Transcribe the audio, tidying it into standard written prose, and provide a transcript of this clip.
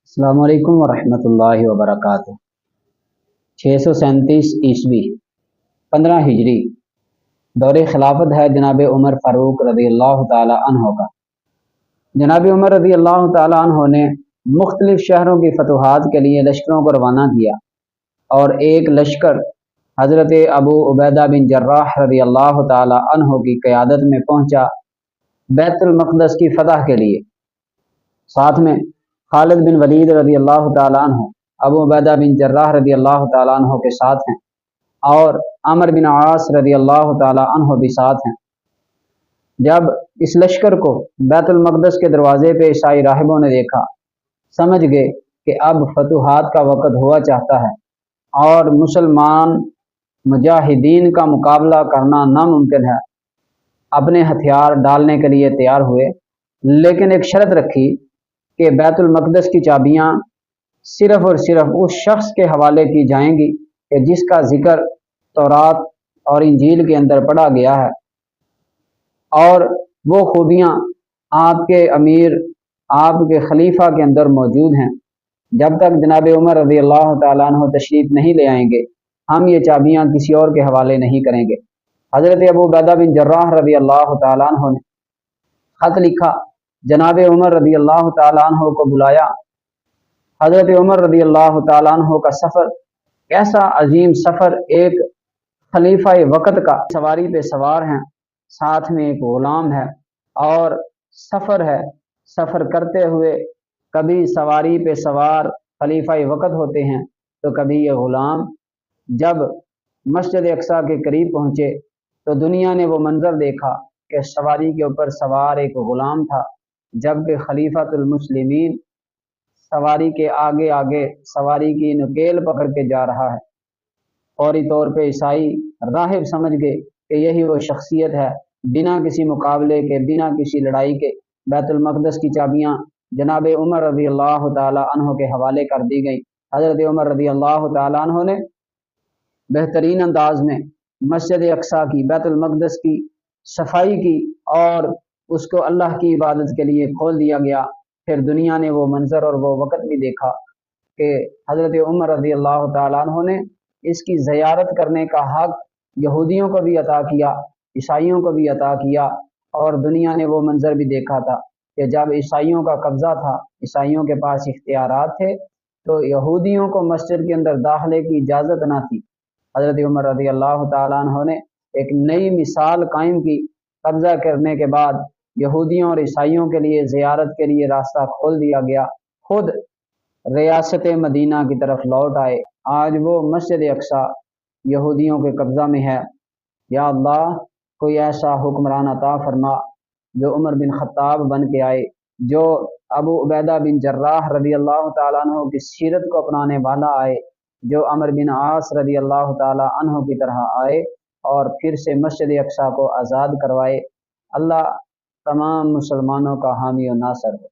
السلام علیکم ورحمۃ اللہ وبرکاتہ۔ 637 عیسوی 15 ہجری دور خلافت ہے جناب عمر فاروق رضی اللہ تعالی عنہ کا۔ جناب عمر رضی اللہ تعالی عنہ نے مختلف شہروں کی فتوحات کے لیے لشکروں کو روانہ کیا، اور ایک لشکر حضرت ابو عبیدہ بن جراح رضی اللہ تعالی عنہ کی قیادت میں پہنچا بیت المقدس کی فتح کے لیے۔ ساتھ میں خالد بن ولید رضی اللہ تعالیٰ عنہ ابو عبیدہ بن جراح رضی اللہ تعالیٰ عنہ کے ساتھ ہیں، اور عمر بن عاص رضی اللہ تعالیٰ عنہ بھی ساتھ ہیں۔ جب اس لشکر کو بیت المقدس کے دروازے پہ عیسائی راہبوں نے دیکھا، سمجھ گئے کہ اب فتوحات کا وقت ہوا چاہتا ہے اور مسلمان مجاہدین کا مقابلہ کرنا ناممکن ہے۔ اپنے ہتھیار ڈالنے کے لیے تیار ہوئے، لیکن ایک شرط رکھی کہ بیت المقدس کی چابیاں صرف اور صرف اس شخص کے حوالے کی جائیں گی کہ جس کا ذکر تورات اور انجیل کے اندر پڑھا گیا ہے، اور وہ خوبیاں آپ کے امیر، آپ کے خلیفہ کے اندر موجود ہیں۔ جب تک جناب عمر رضی اللہ تعالیٰ عنہ تشریف نہیں لے آئیں گے، ہم یہ چابیاں کسی اور کے حوالے نہیں کریں گے۔ حضرت ابو عبیدہ بن جراح رضی اللہ تعالیٰ عنہ نے خط لکھا، جناب عمر رضی اللہ تعالیٰ عنہ کو بلایا۔ حضرت عمر رضی اللہ تعالیٰ عنہ کا سفر کیسا عظیم سفر، ایک خلیفہ وقت کا سواری پہ سوار ہیں، ساتھ میں ایک غلام ہے، اور سفر ہے۔ سفر کرتے ہوئے کبھی سواری پہ سوار خلیفہ وقت ہوتے ہیں تو کبھی یہ غلام۔ جب مسجد اقصیٰ کے قریب پہنچے تو دنیا نے وہ منظر دیکھا کہ سواری کے اوپر سوار ایک غلام تھا، جبکہ خلیفۃ المسلمین سواری کے آگے آگے سواری کی نکیل پکڑ کے جا رہا ہے۔ فوری طور پہ عیسائی راہب سمجھ گئے کہ یہی وہ شخصیت ہے۔ بنا کسی مقابلے کے، بنا کسی لڑائی کے بیت المقدس کی چابیاں جناب عمر رضی اللہ تعالی عنہ کے حوالے کر دی گئی۔ حضرت عمر رضی اللہ تعالی عنہ نے بہترین انداز میں مسجد اقصیٰ کی، بیت المقدس کی صفائی کی، اور اس کو اللہ کی عبادت کے لیے کھول دیا گیا۔ پھر دنیا نے وہ منظر اور وہ وقت بھی دیکھا کہ حضرت عمر رضی اللہ تعالیٰ عنہ نے اس کی زیارت کرنے کا حق یہودیوں کو بھی عطا کیا، عیسائیوں کو بھی عطا کیا، اور دنیا نے وہ منظر بھی دیکھا تھا کہ جب عیسائیوں کا قبضہ تھا، عیسائیوں کے پاس اختیارات تھے، تو یہودیوں کو مسجد کے اندر داخلے کی اجازت نہ تھی۔ حضرت عمر رضی اللہ تعالیٰ عنہ نے ایک نئی مثال قائم کی۔ قبضہ کرنے کے بعد یہودیوں اور عیسائیوں کے لیے زیارت کے لیے راستہ کھول دیا گیا۔ خود ریاست مدینہ کی طرف لوٹ آئے۔ آج وہ مسجد اقصیٰ یہودیوں کے قبضہ میں ہے۔ یا اللہ، کوئی ایسا حکمران عطا فرما جو عمر بن خطاب بن کے آئے، جو ابو عبیدہ بن جراح رضی اللہ تعالیٰ عنہ کی سیرت کو اپنانے والا آئے، جو عمر بن عاص رضی اللہ تعالیٰ عنہ کی طرح آئے اور پھر سے مسجد اقصیٰ کو آزاد کروائے۔ اللہ تمام مسلمانوں کا حامی و ناصر ہو۔